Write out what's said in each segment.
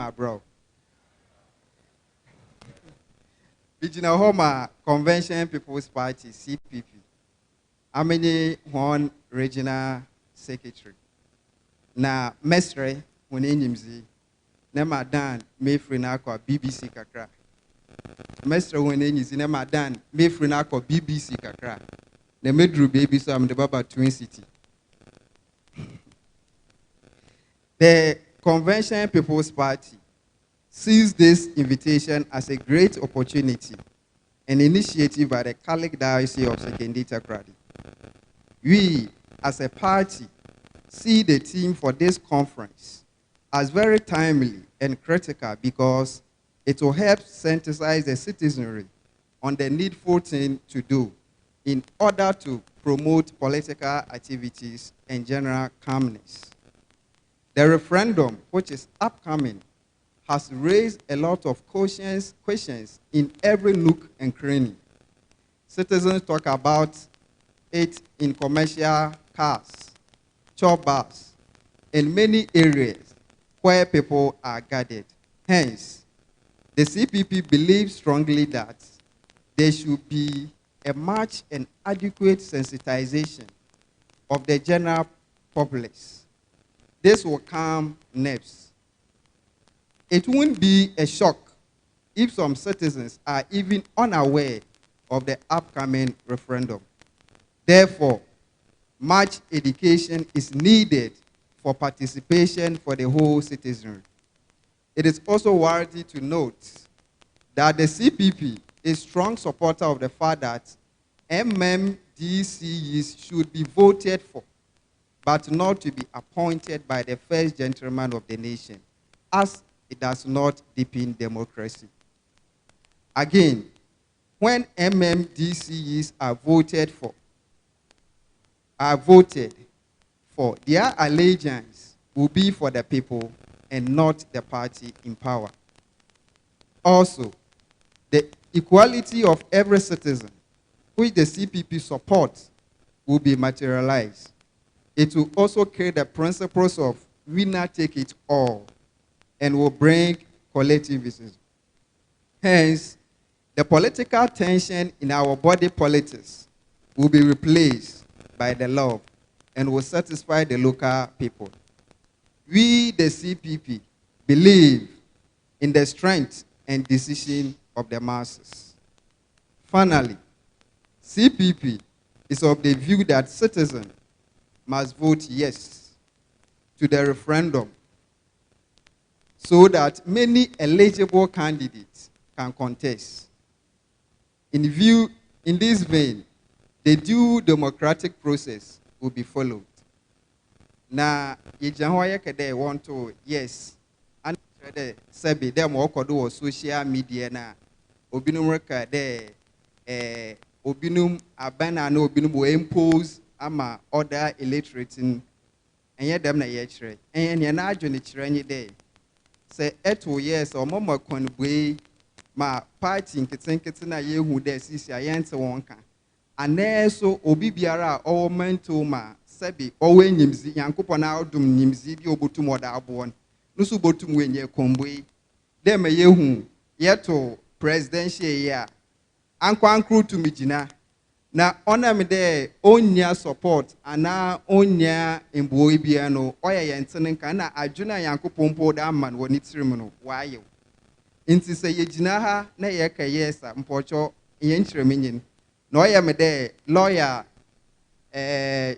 my bro. Regional Homa Convention People's Party, CPP. How many one regional secretary? Na mestre when enyimzi. Na madan mefri na kwa BBC kakra. Mestre when enyimzi na madan mefri na kwa BBC kakra. Na medru baby so am the baba Twin City. The Convention People's Party sees this invitation as a great opportunity, an initiative by the Catholic Diocese of Sekendita Kradi. We, as a party, see the theme for this conference as very timely and critical because it will help sensitize the citizenry on the needful thing to do in order to promote political activities and general calmness. The referendum, which is upcoming, has raised a lot of questions in every nook and cranny. Citizens talk about it in commercial cars, chop bars, and many areas where people are gathered. Hence, the CPP believes strongly that there should be a much and adequate sensitization of the general populace. This will calm nerves. It won't be a shock if some citizens are even unaware of the upcoming referendum. Therefore, much education is needed for participation for the whole citizenry. It is also worthy to note that the CPP is a strong supporter of the fact that MMDCs should be voted for, but not to be appointed by the first gentleman of the nation, as it does not deepen democracy. Again, when MMDCs are voted for, their allegiance will be for the people and not the party in power. Also, the equality of every citizen, which the CPP supports, will be materialized. It will also create the principles of winner take it all and will bring collectivism. Hence, the political tension in our body politics will be replaced by the love and will satisfy the local people. We, the CPP, believe in the strength and decision of the masses. Finally, CPP is of the view that citizens must vote yes to the referendum so that many eligible candidates can contest. In this vein, the due democratic process will be followed. Now, if want to, yes, and sabi them or social media na obinum record there, obinum abana no obinum will impose ama other illiterate in and yet them na yetre and you're not joining there. Say eto yes or mama konbwe ma party nketen na yehu there sisi ayente wonka aneso obi biara o mento ma sabi o wenyimzi yankopɔ na odum nyimzi bi obotum oda abon no so botum wenye konbwe dem yehu yeto presidential year ankwankru to mijina na onam there onya support ana onya embuo bia no oya yentene nka na adwuna yankopɔ mpo da man woni tirim no waye nti se yegina ha na ye ka yesa mpocho yen kyerɛmenyin na oya me there lawyer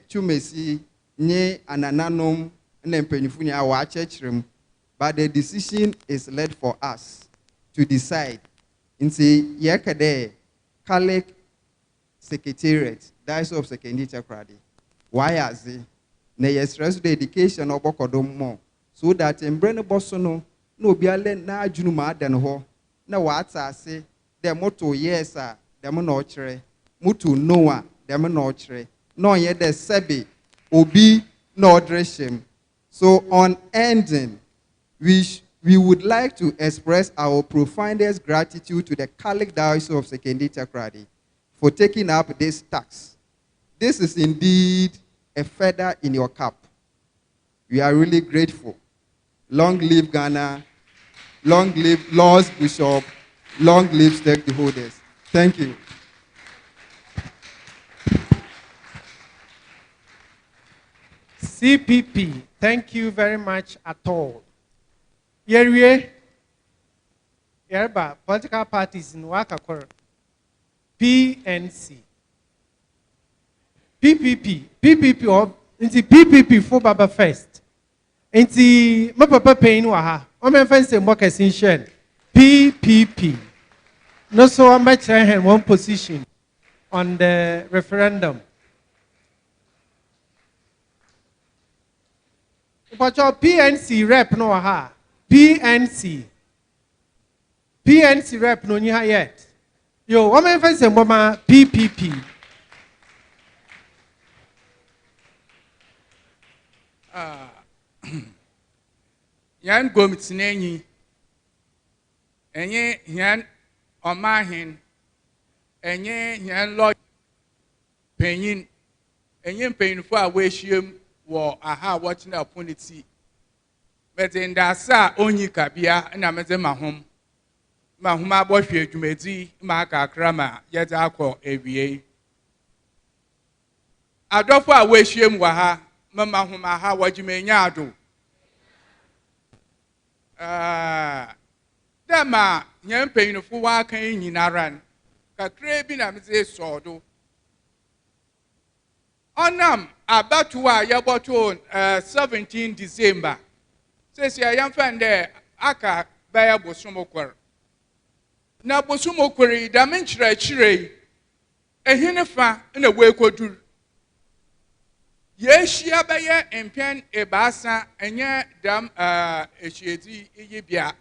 chumesi nye anananom na mpanyufu nya wa kyerɛkyerɛm, but the decision is left for us to decide. Nti ye ka there Catholic Secretariat, Diocese of Sekendita Kradi. Why is it? Na stress the education obokodom more so that in brain bosono no biale na adwunu ma adan ho na wata ase the motto yes dem no chere mutu noa dem no chere no ye the sebe obi no dreshim. So on ending, we would like to express our profoundest gratitude to the Catholic Diocese of Sekendita Kradi for taking up this task. This is indeed a feather in your cap. We are really grateful. Long live Ghana. Long live Lord's Bishop. Long live stakeholders. Thank you. CPP, thank you very much at all. Yerwe, Yerba, political parties in Wakakor, PNC. PPP or into PPP for Baba first. Into my papa paying waha. I'm a fancy workers in Shen. PPP. No so much hand one position on the referendum. But your PNC rep no ha. PNC rep no ni ha yet. Yo, I'm a fancy mama PPP. Yan gomitsinenyi enye yan omahin enye yan lord penyin enye penyinfo a wehiem wo aha watching opportunity but in da sa onyi kabia na meze mahom abohwe adwumadi ma kakra ma yede akọ ewie adofo a wehiem wa ha mahom aha wajimenya ado dema nyem penyinfo wa kan nyinaran kakra bi na meze sodo onam abatu a yeboto 17 December says ya yamfande aka baya bosomokor na bosomokor da menchira chire ehinefa na wekodur yeshia baye empen ebasa enye dam echieti yibia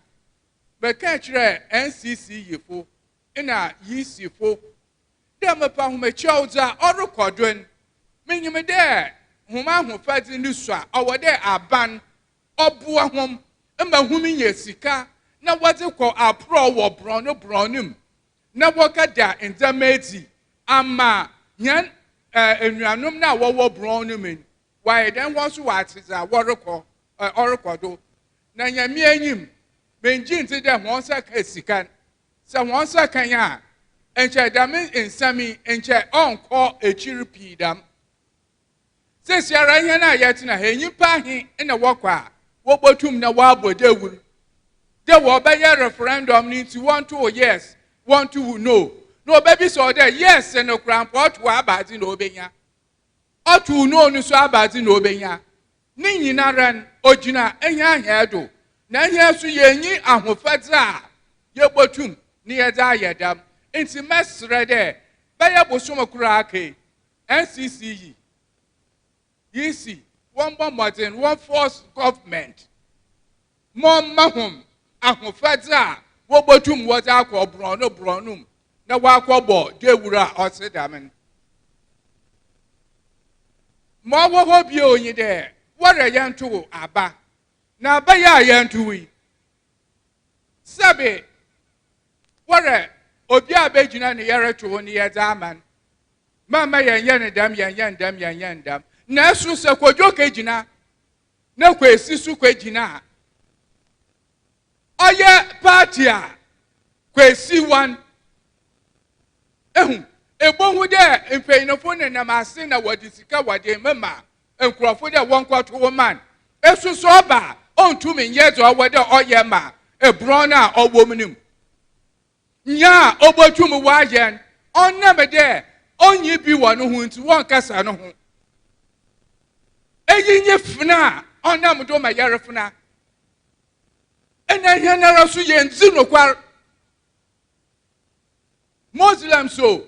beka chire NCC yifo na yisifo dem pa humechauza orukodon menyime de homa hofadi nisua awode aban obua hom mba humi yesika na wode ko apro wo bronim na wokada endamedi ama nyan enuanom na wo bronim why den wonso watiza woroko orokodo na nyame anyim benji nti de wonsa ka sika se wonsa kan ya enche dame ensami enche onko echiri pidam sesi ara ihe na yetina ha nyimpa hi na wokwa wobotum na wabodewur de wo be ye referendum ni to want to yes want to no no baby so there yes no crampot wa abazi na obenya otu no nu so abazi na obenya ni nyinaran ogina ehia ahia na ehia so yenyi ahofadza yebotum ni yeda yedam enti mesre de be ye bosom kura ake NCC yi yisi one modern one force government more mahum ahofadza wobotum woza akọ bronum na wakwọbọ dewura osedamen mo wo bi onyi de wore yantu aba na aba ya yantu wi sabe wore obi abegina ne yere to ne yedaman mama yenye ne dam na su se kojo kejina na kwesi su kwejina oye party a kwesi one ebohu de empeyinofo ne na mase na wadisika wade mema enkrofo de wonkwato woman esu so ba ontumi nyezo wade oye ma ebron na owomnim nya obotum wayen onnam de onyi bi wono hu nti wonkasa no ho eyinye funa onnam do ma yare funa ena hianara so yenzi no kwar Muslims so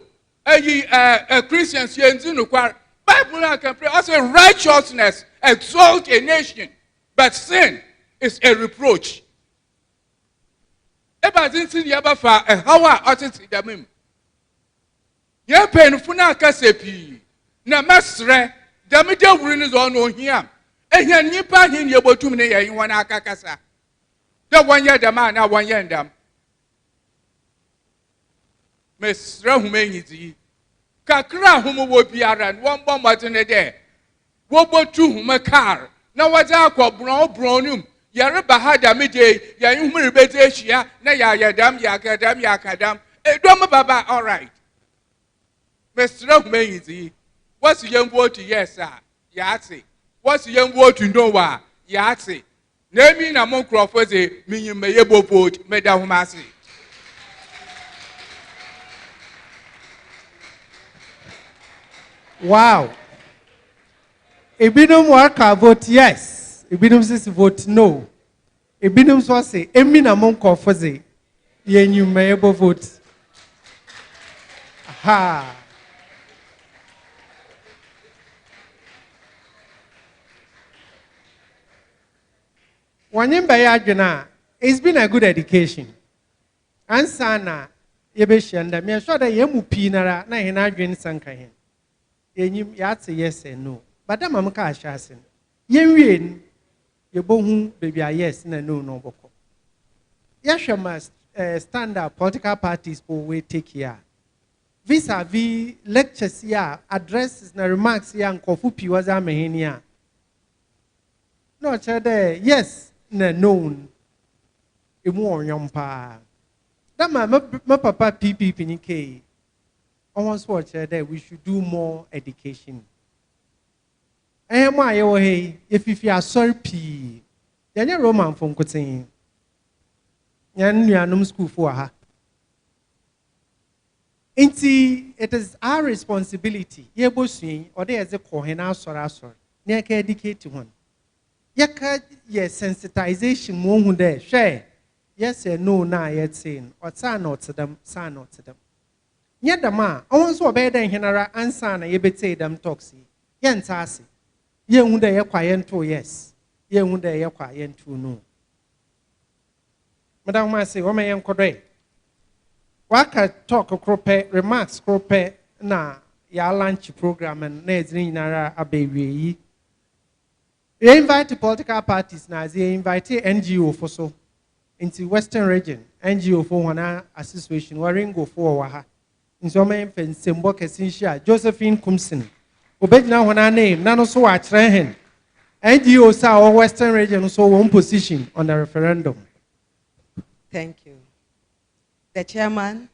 Christians yenzi no kwar Bible can pray also righteousness exalt a nation but sin is a reproach eba zintin yaba fa hawa otiti damim ye penfu na kasepi na masre damide wuri ni zo no hia ehia nipa hin ye botum ne ye wona akakasa da wanye dama na wanye ndam mesra humenyizi kakra humo wo biara won bomode ne de wo botu humo car na waja akọ bronum yɛre bahada megye yɛn humiri bɛdze ahyia na yɛayɛ dam yɛakadam yɛakadam edɔm baba all right mesrɛ huma yi wɔsi yɛn vote yes a yɛate wɔsi yɛn vote no a yɛate na emi na mo nkurɔfo dze minyimɛyɛ bɔ vote meda homa ase. Wow. Ebinom waka vote yes. Ebinom says vote no. Ebinom so say emi na mo nkurɔfo dze yɛnyimɛyɛ bɔ vote. Aha. It's been a good education. Ansana yebeshenda me sure that yemu pinara na hina adwen sanka hen. Enyim yatse yes and no. But that mama ka ahyasen. Yenwie yebohu baby yes na no no boko. Yahwema standard political parties for we take here. Vis-a-vis lectures here, addresses na remarks here nkofu pi waza mehenia. No chede yes na known emu onyompa that my papa PPP ni ke almost watch that we should do more education mo aye wo hey if you are sorry p yanya roman fo nkotin yan nuanom school fo ha inti it is our responsibility ye bosuin or dey eze ko he na asori na ka educate hon yaka yes sensitization mo hu there share yes and no na yet saying or san not to them yet the ma I so obey den henara answer na ye bete them talks ye ntase ye hu there ye quiet to yes ye hu there ye quiet to no madam ma say o me yen kodwe waka talk krope remarks krope na ya lunch program and na ezini nara abewie yi. They invite political parties now. They invite NGO for so into Western region. NGO for one association. Waringo for waha. In some infant symbol Kessinshia, Josephine Kumsin. Obey now one name. None so I train. NGO saw Western region so one position on the referendum. Thank you. The chairman,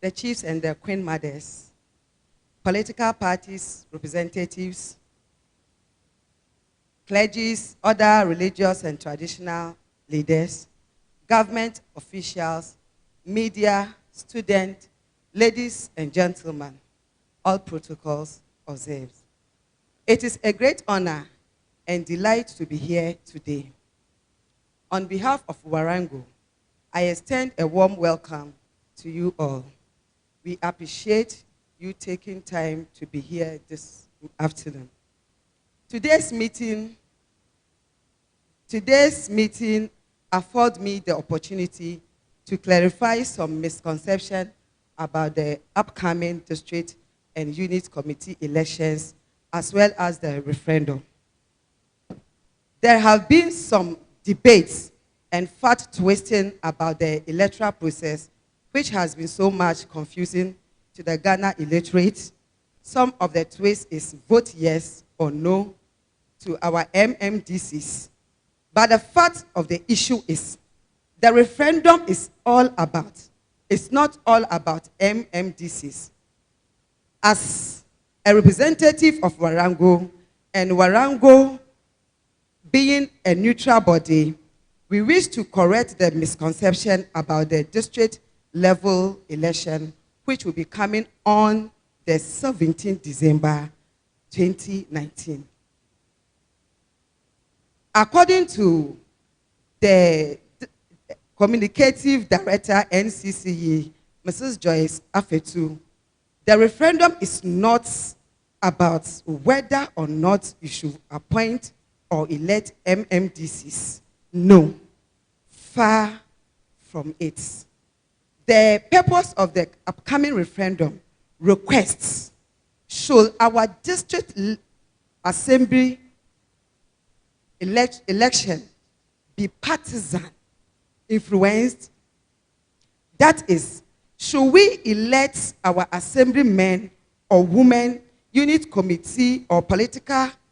the chiefs and the queen mothers, political parties, representatives, clergies, other religious and traditional leaders, government officials, media, students, ladies and gentlemen, all protocols observed. It is a great honor and delight to be here today. On behalf of Warango, I extend a warm welcome to you all. We appreciate you taking time to be here this afternoon. Today's meeting affords me the opportunity to clarify some misconceptions about the upcoming district and unit committee elections, as well as the referendum. There have been some debates and fact-twisting about the electoral process, which has been so much confusing to the Ghana electorate. Some of the twists is vote yes or no to our MMDCs. But the fact of the issue is the referendum is all about, it's not all about MMDCs. As a representative of Warango, and Warango being a neutral body, we wish to correct the misconception about the district level election, which will be coming on the 17th December 2019. According to the Communicative Director, NCCE, Mrs. Joyce Afetu, the referendum is not about whether or not you should appoint or elect MMDCs. No, far from it. The purpose of the upcoming referendum requests should our district assembly election be partisan influenced? That is, should we elect our assemblymen or women, unit committee or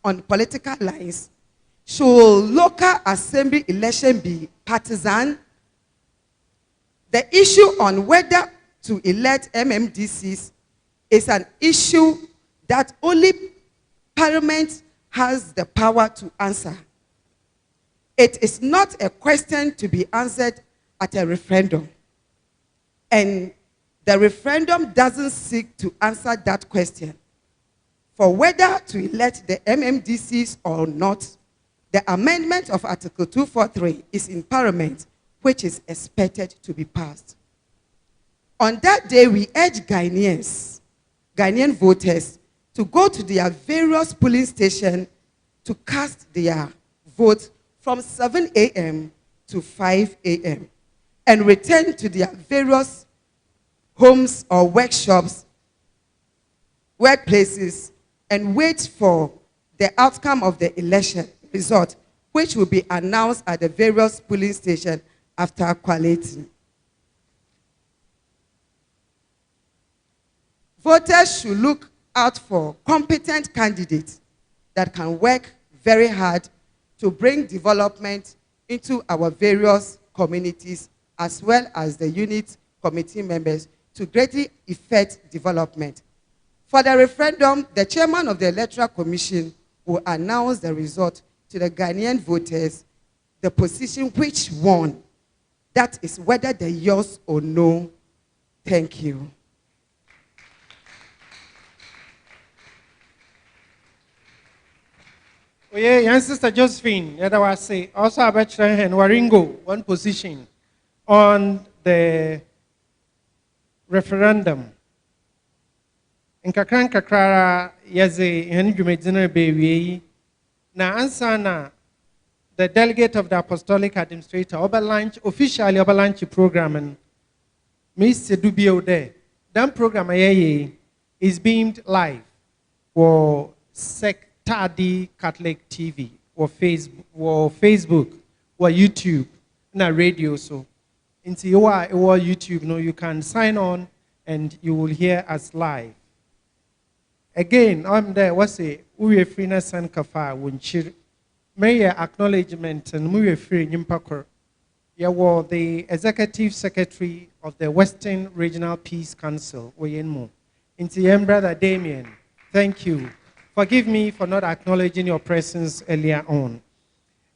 on political lines Should local assembly election be partisan? The issue on whether to elect MMDCs is an issue that only Parliament has the power to answer. It is not a question to be answered at a referendum. And the referendum doesn't seek to answer that question. For whether to elect the MMDCs or not, the amendment of Article 243 is in Parliament, which is expected to be passed. On that day, we urge Ghanaian voters, to go to their various polling stations to cast their vote from 7 a.m. to 5 a.m. and return to their various homes or workshops, workplaces, and wait for the outcome of the election result, which will be announced at the various polling stations after collating. Voters should look out for competent candidates that can work very hard to bring development into our various communities, as well as the unit committee members to greatly effect development. For the referendum, the chairman of the Electoral Commission will announce the result to the Ghanaian voters, the position which won. That is whether the yes or no. Thank you. Oh, yeah, and Sister Josephine, yeah, that was say, also about and Waringo, one position on the referendum. In Kakran Kakara, Yaze, Henry Medina Baby, na answer na the delegate of the Apostolic Administrator, Oberlanch, officially Oberlanch program, and Mr. Dubio there. That program is beamed live for Sectadi Catholic TV or Facebook or YouTube and radio. So into your YouTube, you can sign on and you will hear us live. Again, I'm there. What's it? We are free na san kafa wunchir. May acknowledgement and we are free nimpakor. You were the executive secretary of the Western Regional Peace Council. Into your brother Damien, thank you. Forgive me for not acknowledging your presence earlier on.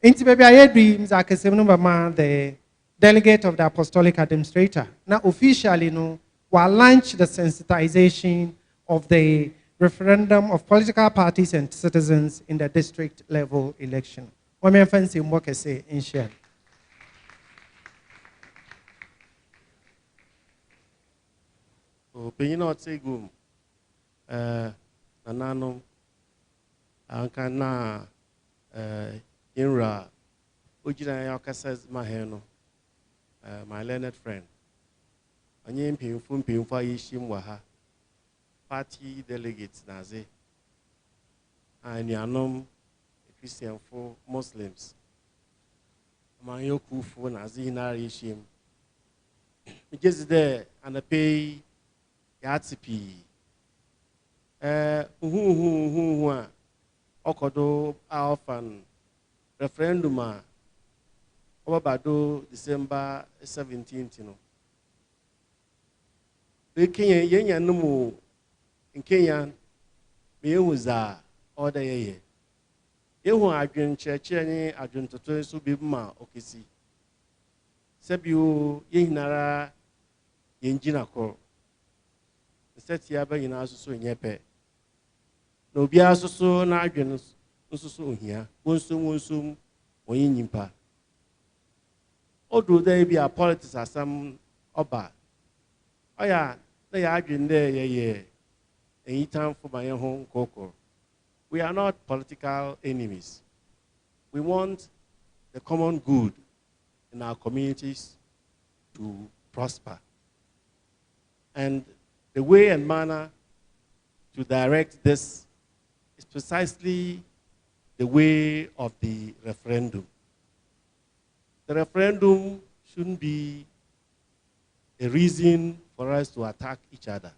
Into baby I dreams I the delegate of the Apostolic Administrator. Now officially will launch the sensitization of the referendum of political parties and citizens in the district level election. What may I fancy what I say in share? Opinion say go. Nanano ankana inra ujina yakasas maheno my learned friend. Anye mpimfa yishim waha. Party delegates naze and yanom Christian for Muslims. Amanyoku for nazi narishim. Because there and the pay yatipi. Okodo Alphan referendum over December 17th. We Kenya no in Kenya, me was order ye. You adwin church any adwin to so be ma okisi. Sebu yinara yinjina ko. Set yaba yina so nyepe. No bia so na adwin so hia. Wonsum oyinimpa. Odo there be a politics as some oba. Oya, na ya adwin there ye. Any time for my home cocoa. We are not political enemies. We want the common good in our communities to prosper. And the way and manner to direct this is precisely the way of the referendum. The referendum shouldn't be a reason for us to attack each other.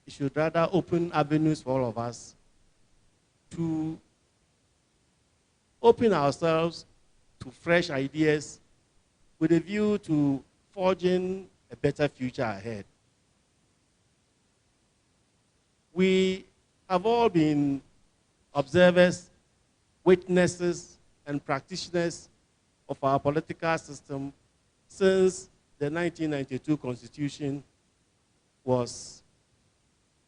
It should rather open avenues for all of us to open ourselves to fresh ideas with a view to forging a better future ahead. We have all been observers, witnesses, and practitioners of our political system since the 1992 Constitution was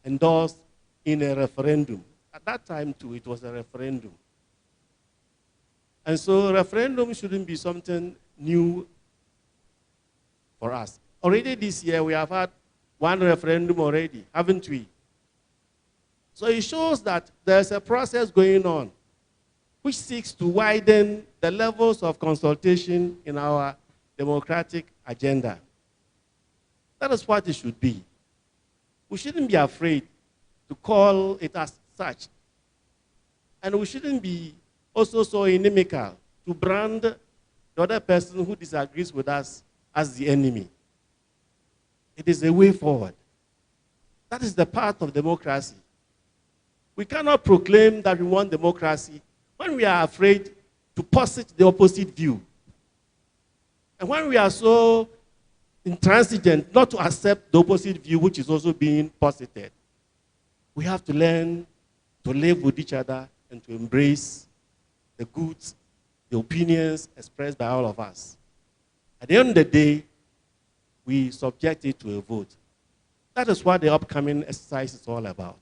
endorsed in a referendum. At that time, too, it was a referendum. And so referendum shouldn't be something new for us. Already this year, we have had one referendum already, haven't we? So it shows that there's a process going on which seeks to widen the levels of consultation in our democratic agenda. That is what it should be. We shouldn't be afraid to call it as such. And we shouldn't be also so inimical to brand the other person who disagrees with us as the enemy. It is a way forward. That is the path of democracy. We cannot proclaim that we want democracy when we are afraid to posit the opposite view. And when we are so intransigent not to accept the opposite view which is also being posited, we have to learn to live with each other and to embrace the goods, the opinions expressed by all of us. At the end of the day, we subject it to a vote. That is what the upcoming exercise is all about.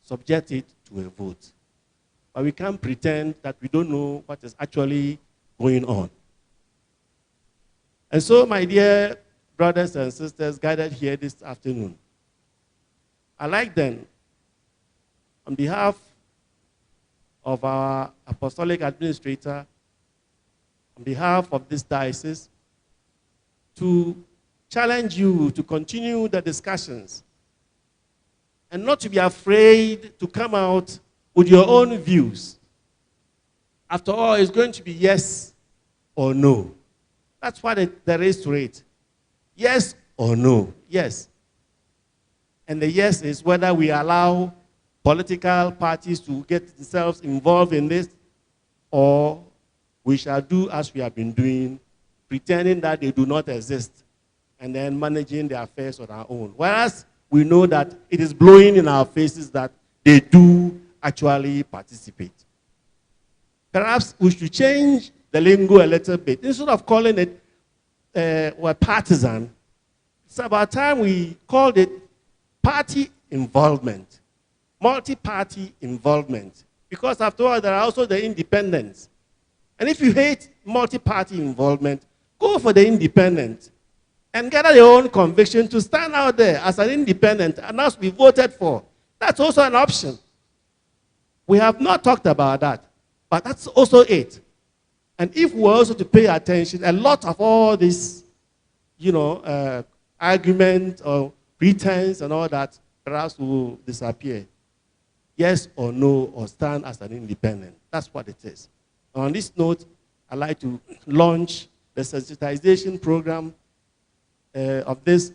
Subject it to a vote. But we can't pretend that we don't know what is actually going on. And so, my dear brothers and sisters gathered here this afternoon, I'd like then, on behalf of our apostolic administrator, on behalf of this diocese, to challenge you to continue the discussions and not to be afraid to come out with your own views. After all, it's going to be yes or no. That's what there is to it. Yes or no. Yes. And the yes is whether we allow political parties to get themselves involved in this, or we shall do as we have been doing, pretending that they do not exist, and then managing their affairs on our own. Whereas we know that it is blowing in our faces that they do actually participate. Perhaps we should change the lingo a little bit. Instead of calling it partisan, it's about time we called it party involvement, multi-party involvement. Because after all, there are also the independents. And if you hate multi-party involvement, go for the independent and gather your own conviction to stand out there as an independent and not be voted for. That's also an option. We have not talked about that, but that's also it. And if we're also to pay attention, a lot of all this, argument or pretense and all that perhaps will disappear. Yes or no, or stand as an independent. That's what it is. On this note, I'd like to launch the sensitization program of this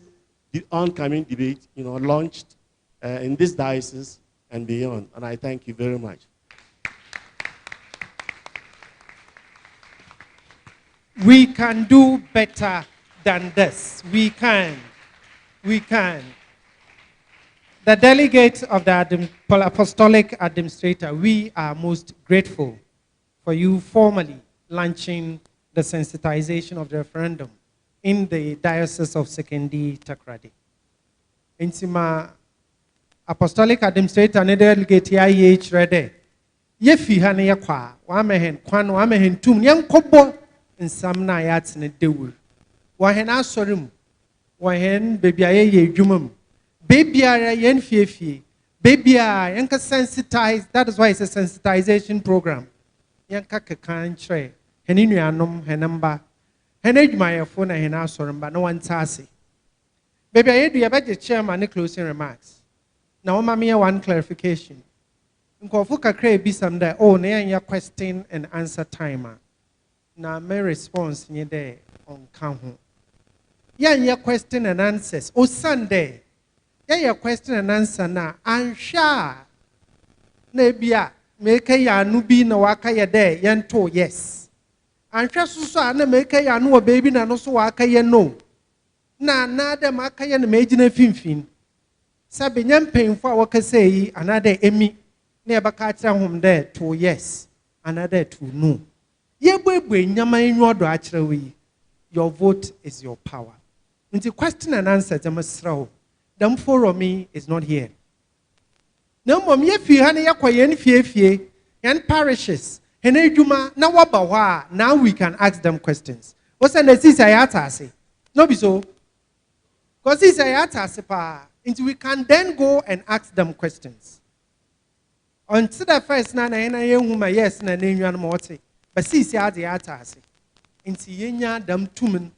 oncoming debate, launched in this diocese and beyond. And I thank you very much. We can do better than this. We can. We can. The delegates of the Apostolic Administrator, we are most grateful for you formally launching the sensitization of the referendum in the Diocese of Sekondi Takoradi. Intima Apostolic Administrator ne delegate ya ye chrede. Ye fi ha ne yakwa, wa mehen kwan, wa mehen tum, yan kobo nsam na yat ne dewu. Wa hen asorim, wa hen baby aye ye dwumam. Baby are yen fie. Baby are yen ka sensitize. That is why it's a sensitization program. Yen ka kekan chre. Heni nuanom henamba. Heni adwumayefo na hen asorim no one tase. Baby aye do yabaje chairman ne closing remarks. Na wama me one clarification. Nkofo kakra bi sam da na yen question and answer timer. Na my response nye there on kan ho. Yen question and answers. O Sunday. Your question and answer na ansha nebia make ya no be na waka ye there yento yes. And so na make ya no baby na no so waka ye no. Na dem aka ye na megina finfin. Sabe nyam painful a waka say another emi na yɛbɛka akyerɛ hom dɛ to yes another to no. Yɛbɛbɛ nyama enyo do akyerɛ we. Your vote is your power. Nti question and answer demasraw. Them for me is not here. Na mmom yɛfi ha na yɛkɔ yɛn fiefie, yɛn parishes, hɛn adwuma na wɔba hɔ a now we can ask them questions. Wɔsɛ na sisi ayɛ atase. No be so. Because sisi ayɛ atase pa. Until we can then go and ask them questions. Until the first na yɛn yes na n'enwa no wɔte. But sisi ade atase. Until yɛnya them tumen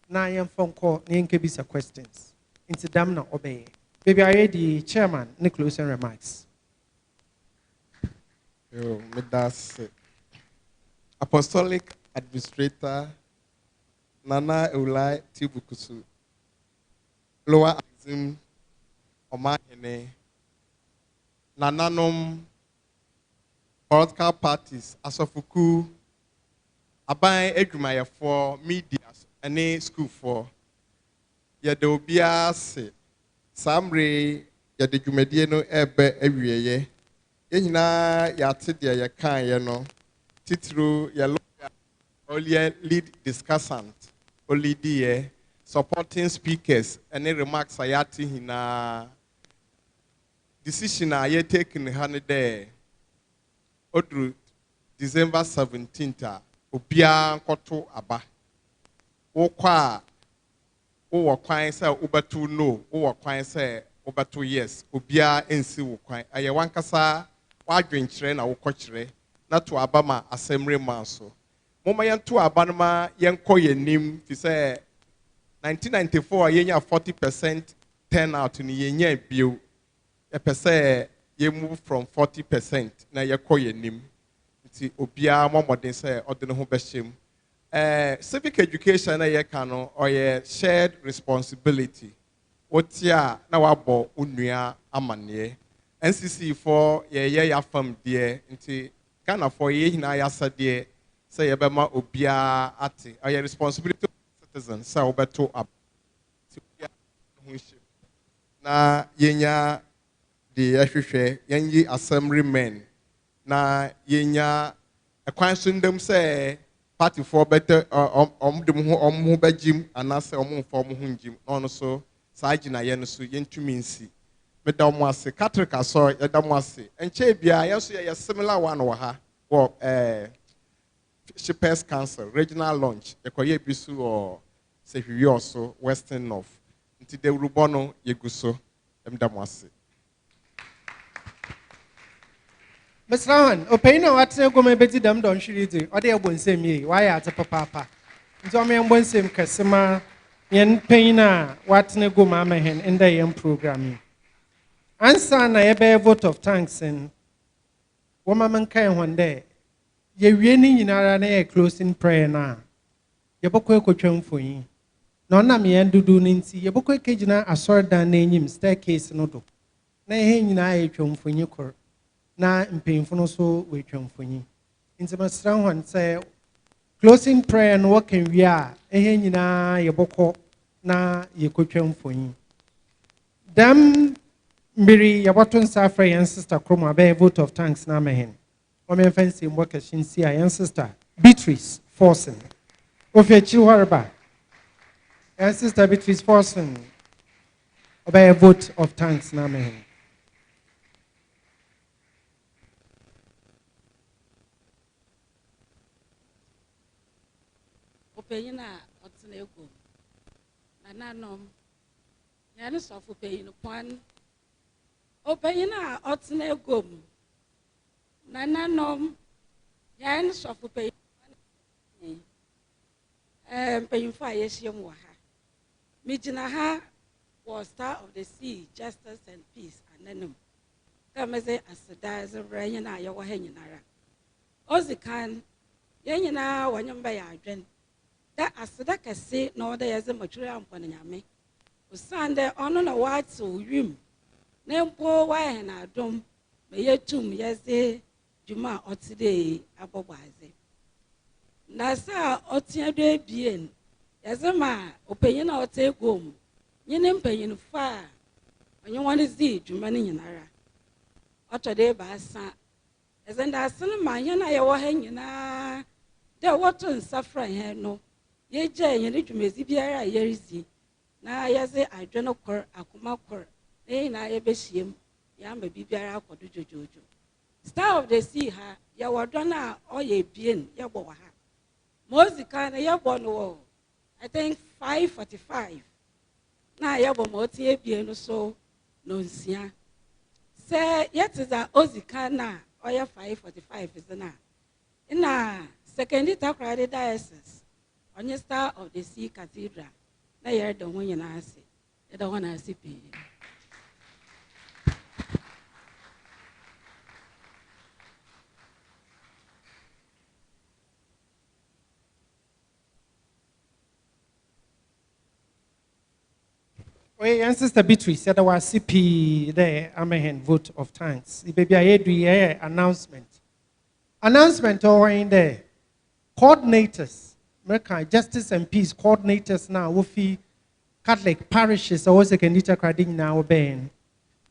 na yɛn phone call na yɛn kebisa questions. Until them na obey. Baby, are you the chairman? Any closing remarks? That's Apostolic Administrator Nana Eulai Tibukusu. Lower Azim Omahene Nananom political parties Asofuku Abai Edumaya for media and school for Yadobia se Samre Yade Jumediano Ebe Ewiye Yena Yate dia Yakan Yano Titru Yaloya Olia lead discussant Olidie supporting speakers and remarks ayati hina decision aye taken hanede odru December 17th obia nkoto aba wo kwa wo kwan say obatu no wo kwan say obatu yes obia ensi wo kwan aye wankasa wadwenkyere na wo kɔkyere na to aba ma assembly man so moma yento aba no ma yenko yenim fi say 1994 yenya 40% turnout ni yenya bio e pese ye move from 40% na ye koyenim nti obia momodin say odene ho behyem civic education na ye ka no or ye shared responsibility otia na wabo onua amane NCC for ye ya fam de nti Ghana for ye hina ya sade say ye bema obia ate or ye responsibility citizens say obeto up na yenya de ahwehwe yenyi assembly men na yenya akwan so ndem say party for better omdem ho bagim anase omfo ho njim no so saa gina ye no so yentumi nsi meda mo ase Catholic aso yeda mo ase enche bia yeso ye similar one wo ha wo Shippers Council regional launch ekoye bisu or sehwi also Western North nti de rubono yeguso meda mo ase Mr. Rowan, opina watne go me beti dam don shiriti ode ebonsem yi why ate papa nti o me ebonsem kasema yen peina watne go ma hen in the yen programming answer na ye vote of thanks and woman man kan honde ye wie ni nyinara na ye closing prayer na ye bokọ ekotwa mfoyin na ona me yen dudu ni nti ye bokọ ekegina asordan na enyim staircase no do na ye nyina ye twa mfoyin kor na mpemfo no so we twa mfoyin nti masran hon say closing prayer no kan wi a ye nyina ye bokọ na ye kotwa mfoyin dam Miri Yabaton Safra and sister Chroma Bay vote of thanks na mehen. Omen fancy mboka shinsi and sister Beatrice Forsen. Ofia Chiwaraba. And sister Beatrice Forsen. Obey a vote of thanks na mehen. Opeyina otnego. Nananom. Yanis of Opeyina Kwan. Opeyina otnego. Nananom. Yanis of Opeyina. Paying for yes, young waha. Mijinaha was star of the sea, justice and peace, and then come as a dies of rain, I your hanging ara. Ozikan, Yanina, when you buy a drink. That as the can say, no, there is a material upon yame. Sunday on a white so rim. Name poor wine and I don't. May you tomb, yes, dwuma a ɔte dɛ abɔbɔadze na saa ɔtea do ebien yɛsɛ ma ɔpanyin a ɔte egom nye ne mpanyinfo a ɔnye wɔn dzi dwuma no nyinara ɔtɔ dɛ baasa yɛsɛ ndaase no ma hɛn a yɛwɔ ha nyinaa dɛ wɔto nsa fra hɛn no yɛgya yɛn dwumadzi biara a yɛredzi na yɛdze adwene kor akoma kor na yɛn nyinaa yɛbɛhyia mu yɛama biribiara akɔ do dwodwodwo Star of the Sea ha yɛwɔ dɔn a ɔyɛ ebien yɛbɔ wɔ ha ma odzi kan no yɛbɔ no wɔ I think 5:45 na yɛbɔ ma ɔte ebien no so nonsia sɛ yɛte dza odzi kan na ɔyɛ 5:45 dze na na second takoradi diocese ɔnye Star of the Sea Cathedral na yɛreda ho nyinaa ase yɛda ho na ase pii. And Sister Beatrice said our CP there, amen, vote of thanks. The baby I had announcement. Announcement over in there. Coordinators, American Justice and Peace coordinators now, Wofi Catholic parishes, or second liter credit now, Ben.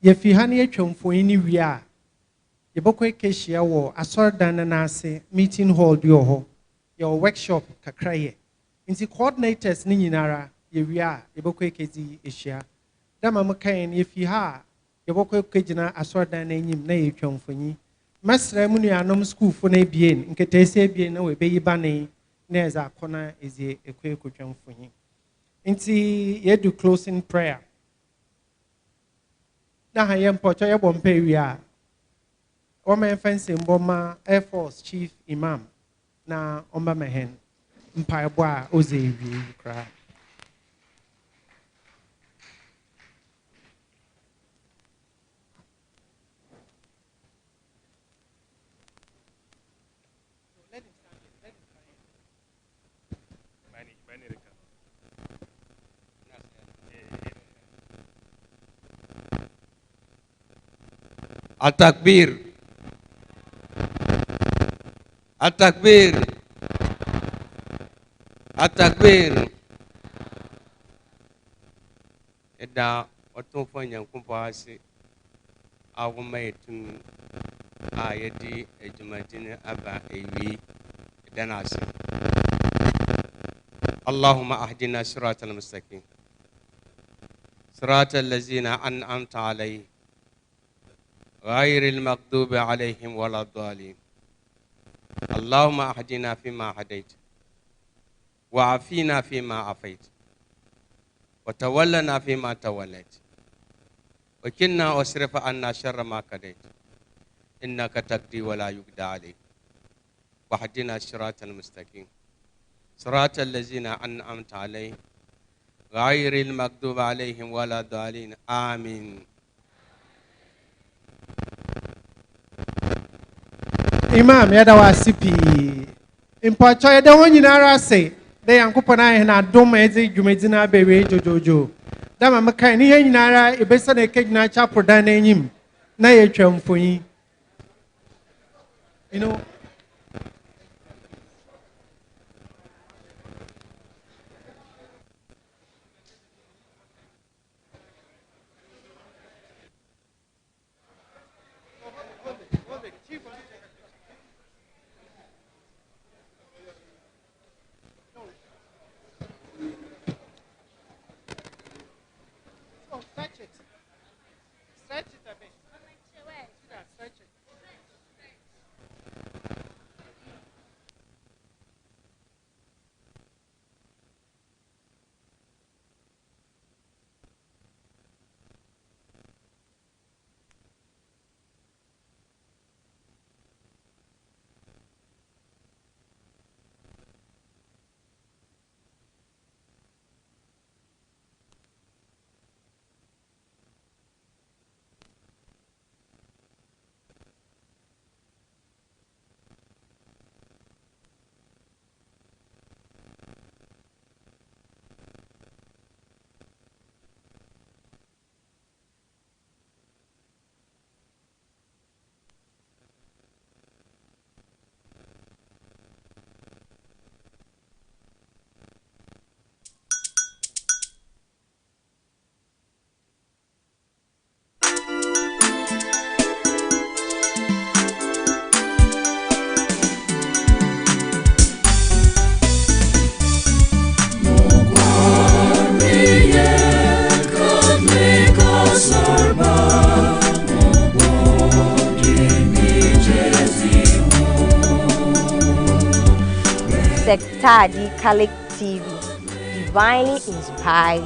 If you honey chum for any we are. The Boko Keshia war, a sort dananase, meeting hall, your workshop, Kakraye. In the coordinators, Ninara. Yewia yebokwe kezi eshia dama makain yefi ha yebokwe kejina asordan na enyim na yetwamfonyi masra mu nuanom school fo na bien nketese bien na we beyi bane na eza akona ezi ekwe kotwamfonyi nti yedu closing prayer na ha yempocho yebom pewia o men fence mboma Air Force Chief Imam na omba mehen mpaebo a ozewi kra. التكبير التكبير التكبير إذا أتوفى ينكم باسي أو ما يتم آياتي الجماعتين أبا إيوي دناسي اللهم أهدنا صراط المستقيم صراط الذين أنعمت عليهم غير المغضوب عليهم ولا الضالين اللهم اهدنا فيما هديت وعافينا فيما عافيت وتولنا فيما توليت وكنا واصرف عنا شر ما قضيت انك تقضي ولا يقضى عليك واهدنا الصراط المستقيم صراط الذين انعمت عليهم غير المغضوب عليهم ولا الضالين آمين. Imam yada wa sipi impacho yada won nyinara se de yankopon ahe na dom eze dwumedi na bewe jojojo dama maka ni he nyinara ebesa na ekegina cha prodan na enyim na ye twamfonyi you know. Tadi Catholic TV, divinely inspired,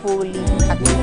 fully Catholic.